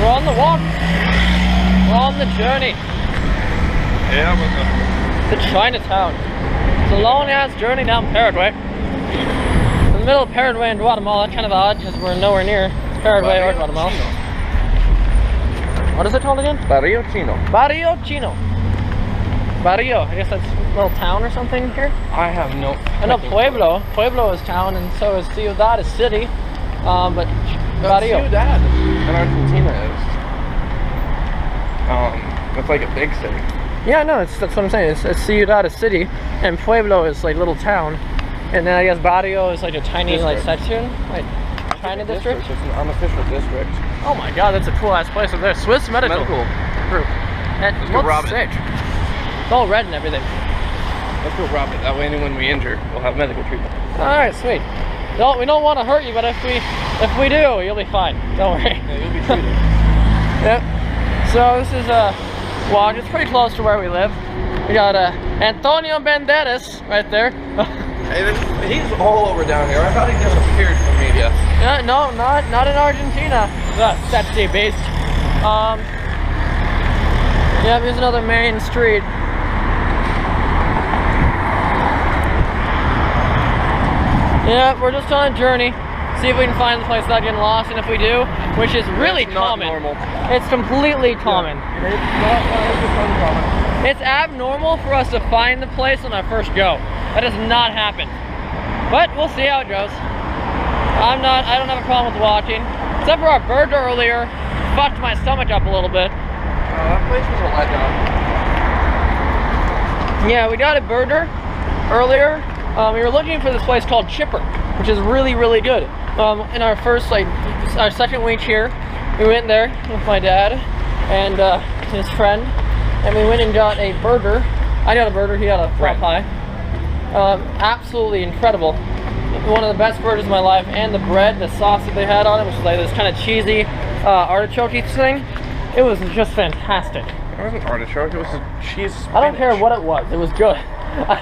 We're on the walk. We're on the journey. Yeah, To Chinatown. It's a long ass journey down Paraguay. In the middle of Paraguay and Guatemala, kind of odd because we're nowhere near Paraguay or Guatemala. What is it called again? Barrio Chino. Barrio Chino. Barrio, I guess that's a little town or something here. I have no. I know Pueblo. Pueblo is town, and so is Ciudad is city. But Barrio. Ciudad in Argentina is. It's like a big city. Yeah, no, that's what I'm saying. It's Ciudad is city, and Pueblo is like little town, and then I guess Barrio is like a tiny district. like section, like China district. It's an unofficial district. Oh my God, that's a cool ass place over there. Swiss Medical Group. And go rob it. sick. It's all red and everything. Let's go rob it. That way, anyone we injure will have medical treatment. All right, sweet. We don't want to hurt you, but if we do, you'll be fine. Don't worry. Yeah, you'll be treated. Yep. So this is a walk. It's pretty close to where we live. We got Antonio Banderas right there. He's all over down here. I thought he disappeared from media. Yeah, no, not in Argentina. Sexy beast. Yeah, here's another main street. Yeah, we're just on a journey. See if we can find the place without getting lost, and if we do, which is really common. Not normal. It's completely common. Yeah. It's not uncommon. It's abnormal for us to find the place on our first go. That does not happen. But we'll see how it goes. I don't have a problem with walking. Except for our burger earlier. Fucked my stomach up a little bit. That place was a letdown. Yeah, we got a burger earlier. We were looking for this place called Chipper, which is really, really good. In our first, our second week here, we went there with my dad and his friend, and we went and got a burger. I got a burger, he got a pot pie. Absolutely incredible. One of the best burgers of my life, and the bread, the sauce that they had on it, which was like this kind of cheesy artichoke thing. It was just fantastic. It wasn't artichoke, it was a cheese spinach. I don't care what it was, it was good. I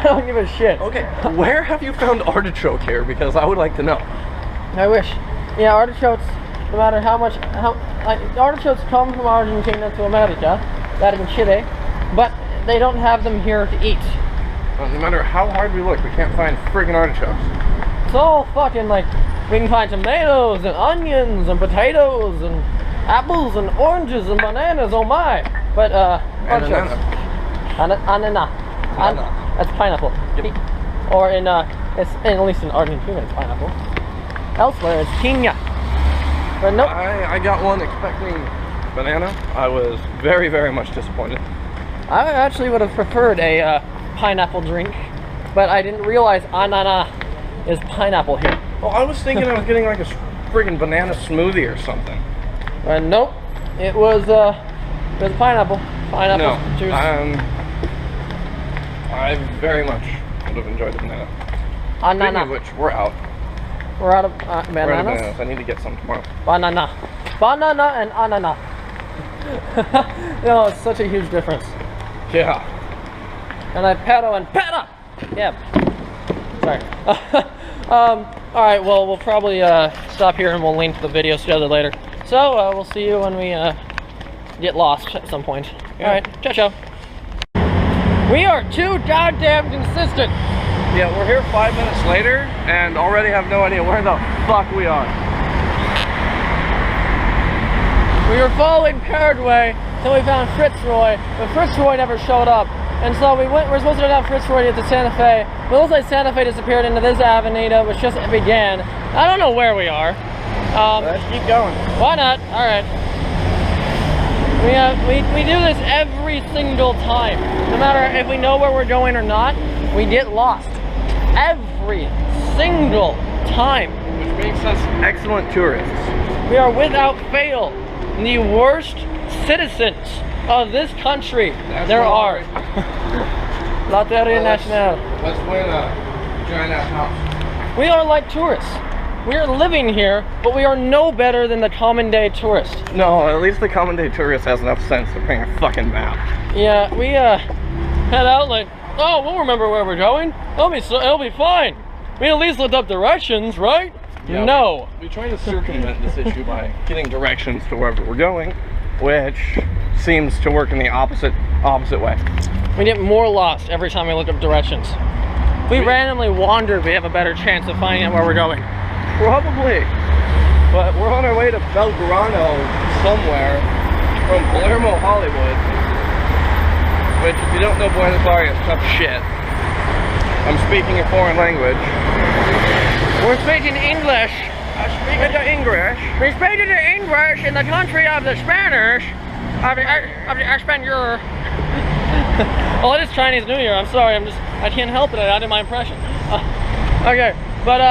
don't give a shit. Okay, where have you found artichoke here? Because I would like to know. I wish. Yeah, artichokes, no matter artichokes come from Argentina to America, that in Chile, but they don't have them here to eat. Well, no matter how hard we look, we can't find friggin' artichokes. It's all fucking like, we can find tomatoes and onions and potatoes and apples and oranges and bananas, oh my. But artichokes. Ananas. That's pineapple. Yep. Or at least in Argentina it's pineapple. Elsewhere it's piña. But nope. I got one expecting banana. I was very, very much disappointed. I actually would have preferred a pineapple drink, but I didn't realize ananas is pineapple here. Well, I was thinking I was getting like a friggin' banana smoothie or something. But nope. It was pineapple. Pineapple juice. I very much would have enjoyed the banana. Speaking of which, we're out. We're out of bananas? We're out of bananas. I need to get some tomorrow. Banana. Banana and ananas. No, it's such a huge difference. Yeah. And I pedal and pedal! Yeah. Sorry. Alright, well, we'll probably stop here and we'll link the videos together later. So, we'll see you when we get lost at some point. Yeah. Alright, ciao, ciao. We are too goddamn consistent. Yeah, we're here 5 minutes later and already have no idea where the fuck we are. We were following Paraguay until we found Fitzroy, but Fitzroy never showed up. And so we're supposed to go down Fitzroy to get to Santa Fe. But it looks like Santa Fe disappeared into this avenida, which just began. I don't know where we are. Let's keep going. Why not? Alright. We do this every single time. No matter if we know where we're going or not, we get lost. Every single time. Which makes us excellent tourists. We are without fail the worst citizens of this country there are. La Terra Nacional. Let's win a giant ass house. We are like tourists. We are living here, but we are no better than the common day tourist. No, at least the common day tourist has enough sense to bring a fucking map. Yeah, we head out like, oh, we'll remember where we're going. It'll be fine. We at least looked up directions, right? Yeah, No. We try to circumvent this issue by getting directions to wherever we're going, which seems to work in the opposite way. We get more lost every time we look up directions. If we randomly wander, we have a better chance of finding out where we're going. Probably. But we're on our way to Belgrano somewhere from Palermo, Hollywood. Which, if you don't know Buenos Aires, tough shit. I'm speaking a foreign language. We're speaking English. I speak the English. We speak the English in the country of the Spanish. Of the Spaniard. Well, it is Chinese New Year. I'm sorry. I can't help it. I did my impression. Okay. But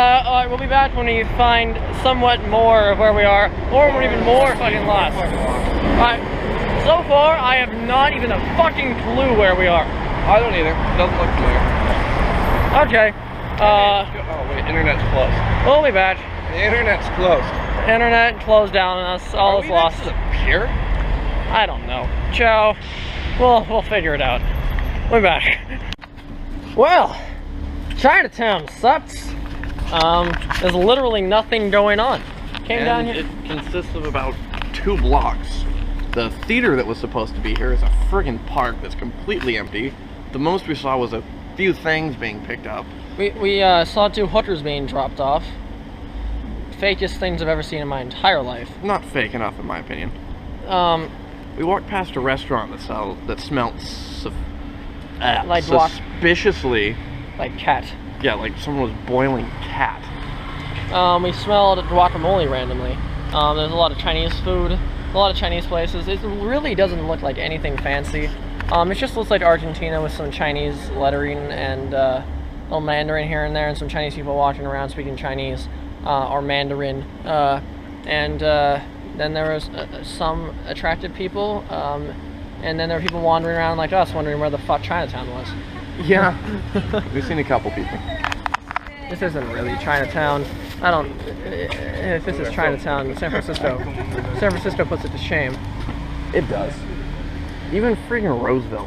we'll be back when we find somewhat more of where we are, or we're even more fucking lost. Alright, so far I have not even a fucking clue where we are. I don't either. It doesn't look clear. Okay. Oh wait, internet's closed. We'll be back. The internet's closed. Internet closed down on us. All is lost. Next to the pier? I don't know. Ciao. We'll figure it out. We're back. Well, Chinatown sucks. There's literally nothing going on. Came down here. It consists of about 2 blocks. The theater that was supposed to be here is a friggin' park that's completely empty. The most we saw was a few things being picked up. We saw 2 hookers being dropped off. Fakest things I've ever seen in my entire life. Not fake enough, in my opinion. We walked past a restaurant that smelled suspiciously like cat. Yeah, like someone was boiling cat. We smelled guacamole randomly. There's a lot of Chinese food, a lot of Chinese places. It really doesn't look like anything fancy. It just looks like Argentina with some Chinese lettering and a little Mandarin here and there, and some Chinese people walking around speaking Chinese or Mandarin. Then there was some attractive people, and then there were people wandering around like us, wondering where the fuck Chinatown was. Yeah, we've seen a couple people. This isn't really Chinatown. If this is Chinatown, San Francisco puts it to shame. It does. Even freaking Roseville,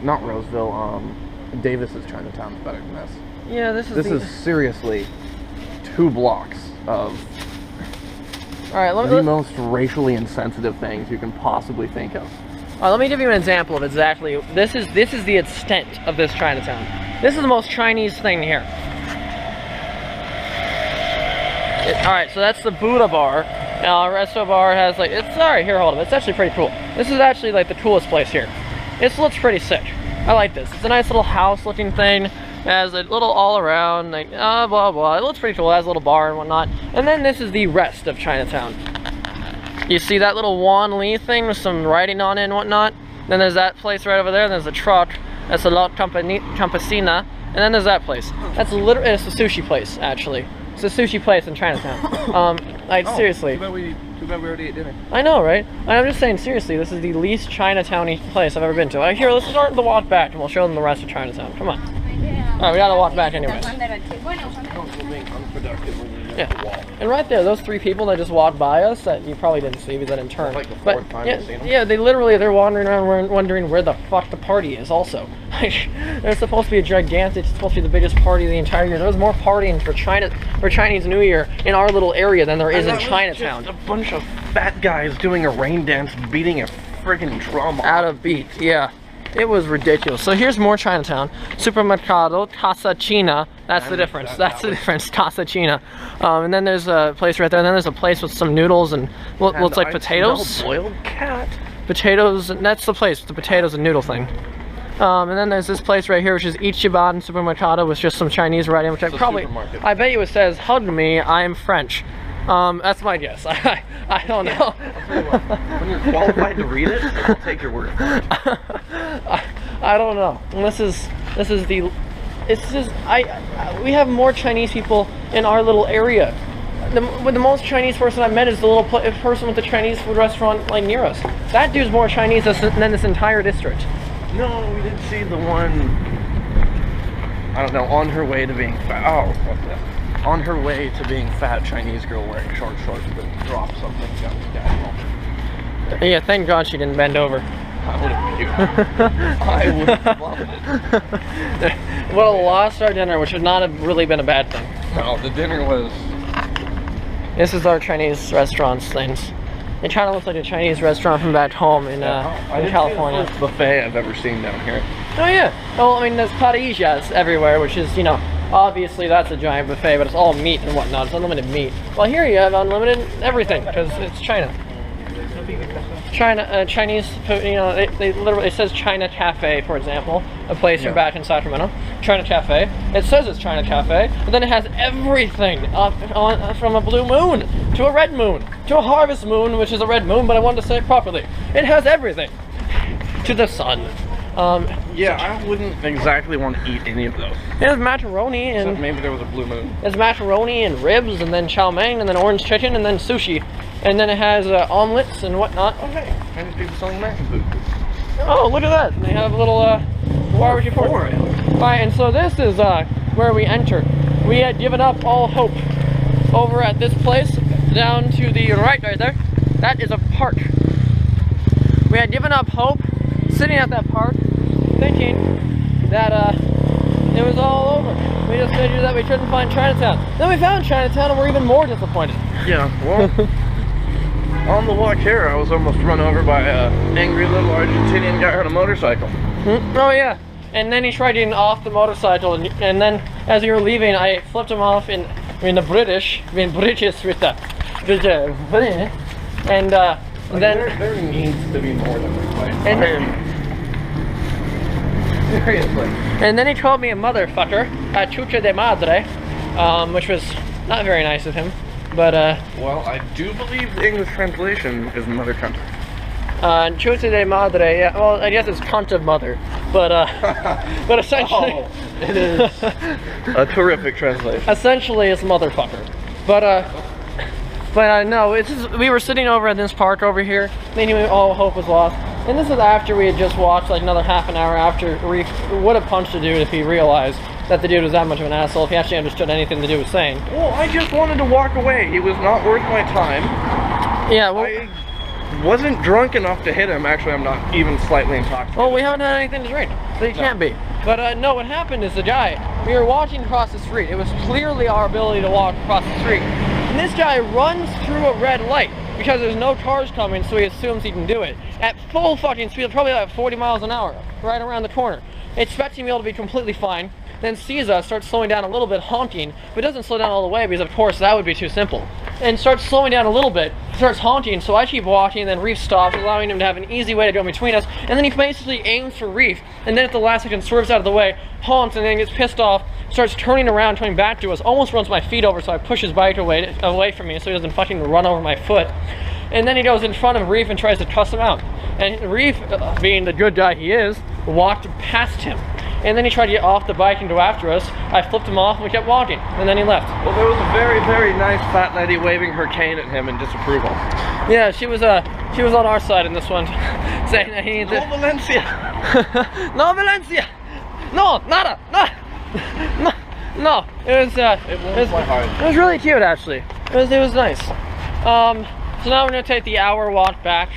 Davis's Chinatown is better than this. Yeah, this is seriously 2 blocks of the most racially insensitive things you can possibly think of. Let me give you an example of exactly, this is the extent of this Chinatown. This is the most Chinese thing here. Alright, so that's the Buddha bar. Resto bar has like, here, hold on, it's actually pretty cool. This is actually like the coolest place here. This looks pretty sick. I like this. It's a nice little house looking thing. It has a little all around, like, blah, blah. It looks pretty cool. It has a little bar and whatnot. And then this is the rest of Chinatown. You see that little Wan Li thing with some writing on it and whatnot? Then there's that place right over there. There's a truck. That's a La Campesina. And then there's that place. That's literally, it's a sushi place, actually. It's a sushi place in Chinatown. Seriously. Too bad we already ate dinner. I know, right? I'm just saying, seriously, this is the least Chinatown-y place I've ever been to. Here, let's start the walk back and we'll show them the rest of Chinatown. Come on. Alright, we gotta walk back anyways. Yeah. And right there, those 3 people that just walked by us that you probably didn't see because I didn't turn. Like the 4th time I've seen them. Yeah, they're wandering around wondering where the fuck the party is also. There's supposed to be it's supposed to be the biggest party of the entire year. There was more partying for Chinese New Year in our little area than there is in Chinatown. Just a bunch of fat guys doing a rain dance, beating a friggin' drum out of beat, yeah. It was ridiculous. So here's more Chinatown. Supermercado, Casa China. That's the difference. That's the difference. Casa China. And then there's a place right there. And then there's a place with some noodles and what looks like potatoes. Boiled cat. Potatoes. And that's the place. The potatoes and noodle thing. And then there's this place right here, which is Ichiban Supermercado, with just some Chinese writing, which I bet you it says, "Hug me, I am French." That's my guess. I don't know. When you're qualified to read it, I'll take your word for it. I don't know. And we have more Chinese people in our little area. The most Chinese person I've met is the little person with the Chinese food restaurant like near us. That dude's more Chinese than this entire district. No, we did see the one, I don't know, on her way to being fat. Oh, what's that? On her way to being fat Chinese girl wearing short shorts that dropped something. Yeah, thank God she didn't bend over. I would have loved it. Well, lost our dinner, which would not have really been a bad thing. No, the dinner was This is our Chinese restaurants things. It kind of looks like a Chinese restaurant from back home in California. It's the first buffet I've ever seen down here. Oh yeah. Well, I mean, there's parrillas everywhere, which is, you know, obviously that's a giant buffet, but it's all meat and whatnot. It's unlimited meat. Well, here you have unlimited everything because it's China. Chinese food, you know, they literally, it says China Cafe, for example, a place from back in Sacramento. China Cafe. It says it's China Cafe, but then it has everything from a blue moon to a red moon to a harvest moon, which is a red moon, but I wanted to say it properly. It has everything to the sun. Yeah, I wouldn't exactly want to eat any of those. It has macaroni and except maybe there was a blue moon. It's macaroni and ribs, and then chow mein, and then orange chicken, and then sushi, and then it has omelets and whatnot. Oh hey, Chinese people selling American food. Oh, look at that! They have a little barbecue pork. Alright, and so this is where we enter. We had given up all hope over at this place, down to the right there. That is a park. We had given up hope, sitting at that park, thinking that it was all over. We just figured that we couldn't find Chinatown. Then we found Chinatown and we're even more disappointed. Yeah, well, on the walk here, I was almost run over by an angry little Argentinian guy on a motorcycle. Oh yeah, and then he tried getting off the motorcycle, and then as we were leaving, I flipped him off in the British with the and then there needs to be more than this place. Seriously. And then he called me a motherfucker, a chucha de madre, which was not very nice of him, but well, I do believe the English translation is mother country. Chucha de madre, yeah, well, I guess it's cunt of mother, but but essentially, it is a terrific translation. Essentially, it's motherfucker, but no, it's just, we were sitting over at this park over here, thinking all hope was lost. And this is after we had just walked like another half an hour after Reef would have punched the dude if he realized that the dude was that much of an asshole, if he actually understood anything the dude was saying. Well, I just wanted to walk away. He was not worth my time. Yeah, well, I wasn't drunk enough to hit him. Actually, I'm not even slightly intoxicated. Well, we haven't had anything to drink, so you can't be. But no, what happened is the guy, we were walking across the street. It was clearly our ability to walk across the street. And this guy runs through a red light because there's no cars coming, so he assumes he can do it at full fucking speed, probably like 40 miles an hour, right around the corner, expecting me to be completely fine. Then sees us, starts slowing down a little bit, honking, but doesn't slow down all the way because of course that would be too simple. And starts slowing down a little bit, starts honking, so I keep walking, and then Reef stops, allowing him to have an easy way to go in between us, and then he basically aims for Reef, and then at the last second swerves out of the way, honks, and then gets pissed off, starts turning around, coming back to us, almost runs my feet over, so I push his bike away from me so he doesn't fucking run over my foot. And then he goes in front of Reef and tries to cuss him out. And Reef, being the good guy he is, walked past him. And then he tried to get off the bike and go after us. I flipped him off and we kept walking, and then he left. Well, there was a very, very nice fat lady waving her cane at him in disapproval. Yeah, she was on our side in this one, saying that he needed No Valencia! No Valencia! No, nada! No! It was really cute, actually. It was nice. So now we're gonna take the hour walk back.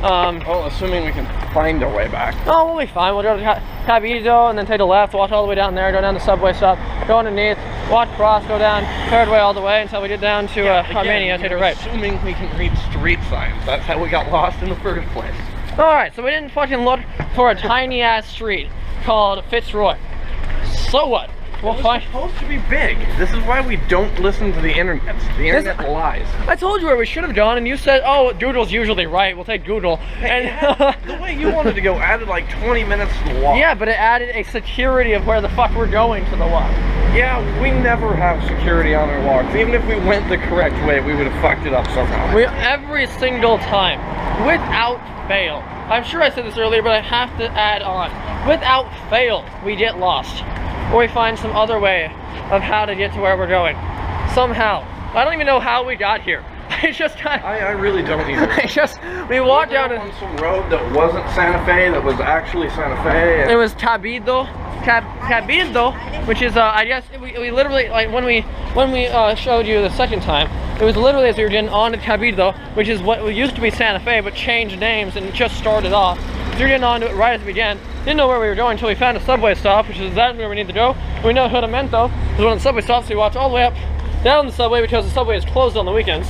Well, assuming we can find our way back. Oh, we'll be fine. We'll go to Cabrillo and then take a left, walk all the way down there, go down the subway stop, go underneath, walk across, go down third way all the way until we get down to Armenia, take a right. Assuming we can read street signs. That's how we got lost in the first place. Alright, so we didn't fucking look for a tiny ass street called Fitzroy. So what? We'll find. It's supposed to be big. This is why we don't listen to the internet. The internet lies. I told you where we should have gone, and you said, "Oh, Google's usually right. We'll take Google." And the way you wanted to go added like 20 minutes to the walk. Yeah, but it added a security of where the fuck we're going to the walk. Yeah, we never have security on our walks. Even if we went the correct way, we would have fucked it up somehow. Every single time, without fail. I'm sure I said this earlier, but I have to add on. Without fail, we get lost. Or we find some other way of how to get to where we're going. Somehow. I don't even know how we got here. I really don't either. We walked down on some road that wasn't Santa Fe, that was actually Santa Fe. It was Cabildo, which is I guess we literally, like when we showed you the second time, it was literally as we were getting on to Cabildo, which is what used to be Santa Fe but changed names and just started off. So we were getting on to it right as we began. Didn't know where we were going until we found a subway stop, which is exactly where we need to go. We know Juramento is one of the subway stops, so we walked all the way up down the subway because the subway is closed on the weekends.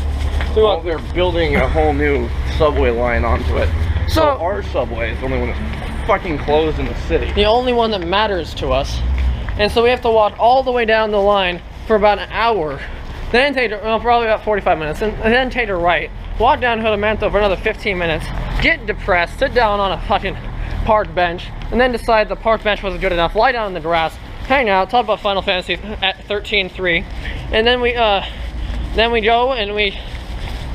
So Well, they're building a whole new subway line onto it. So our subway is the only one that's fucking closed in the city. the only one that matters to us. And so we have to walk all the way down the line for about an hour. Then take, well, probably about 45 minutes, and then take a right. Walk down Hudamento for another 15 minutes. Get depressed, sit down on a fucking park bench, and then decide the park bench wasn't good enough. Lie down in the grass, hang out, talk about Final Fantasy at 13.3, and then we go and we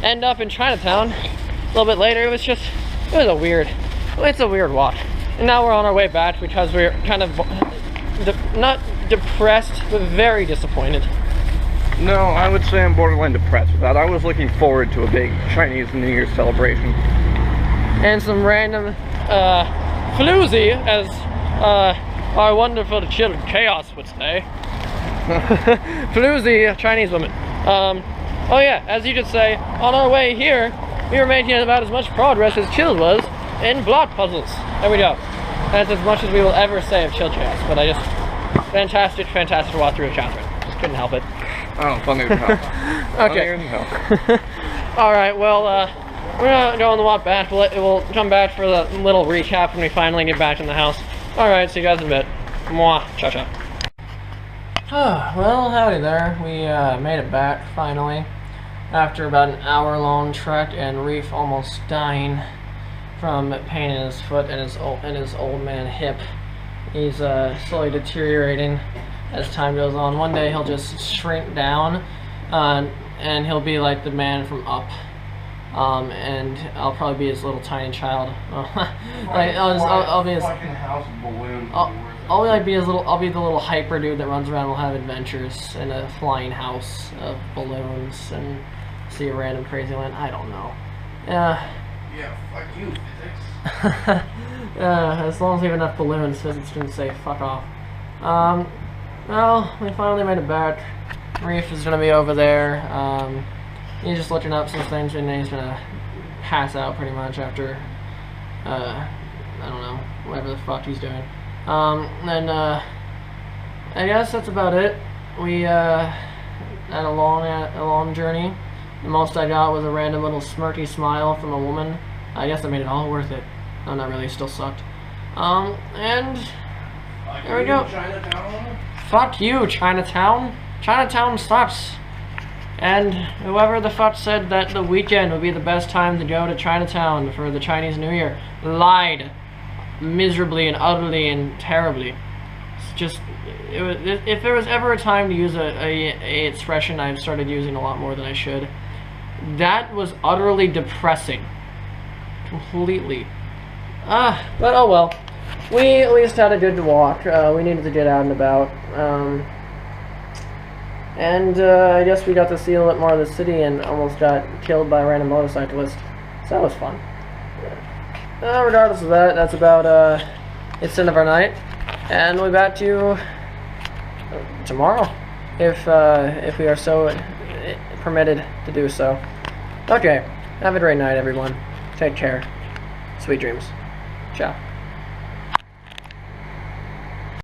end up in Chinatown a little bit later. It's a weird walk. And now we're on our way back because we're kind of not depressed, but very disappointed. No, I would say I'm borderline depressed with that. I was looking forward to a big Chinese New Year celebration. And some random floozy, as our wonderful children Chaos would say. Floozy Chinese woman. Oh yeah, as you could say, on our way here, we were making about as much progress as Chill was in block puzzles. There we go. That's as much as we will ever say of Chill Chaos, but I just, fantastic walk through with Catherine. Just couldn't help it. Oh, funny as hell. Okay. Alright, well, we're gonna go on the walk back. We'll come back for the little recap when we finally get back in the house. Alright, see you guys in a bit. Mwah. Ciao, ciao. Well, howdy there. We made it back, finally. After about an hour-long trek and Reef almost dying from pain in his foot and his old man hip. He's slowly deteriorating as time goes on. One day he'll just shrink down and he'll be like the man from Up. And I'll probably be his little tiny child. Like, I'll be his fucking house of balloons. I'll be the little hyper dude that runs around and will have adventures in a flying house of balloons and see a random crazy land. I don't know. Yeah, fuck you, physics. As long as we have enough balloons, physics can say fuck off. Well, we finally made it back. Reef is gonna be over there. He's just looking up some things and he's gonna pass out pretty much after, I don't know, whatever the fuck he's doing. I guess that's about it. We had a long journey. The most I got was a random little smirky smile from a woman. I guess that made it all worth it. No, not really, still sucked. And there we go. Chinatown? Fuck you, Chinatown. Chinatown sucks. And whoever the fuck said that the weekend would be the best time to go to Chinatown for the Chinese New Year lied miserably and utterly and terribly. It's just, if there was ever a time to use a expression I've started using a lot more than I should, that was utterly depressing. Completely. But oh well. We at least had a good walk. We needed to get out and about. I guess we got to see a little bit more of the city and almost got killed by a random motorcyclist. So that was fun. Regardless of that, that's about it's the end of our night. And we'll be back to you tomorrow. If we are so permitted to do so. Okay. Have a great night, everyone. Take care. Sweet dreams. Ciao.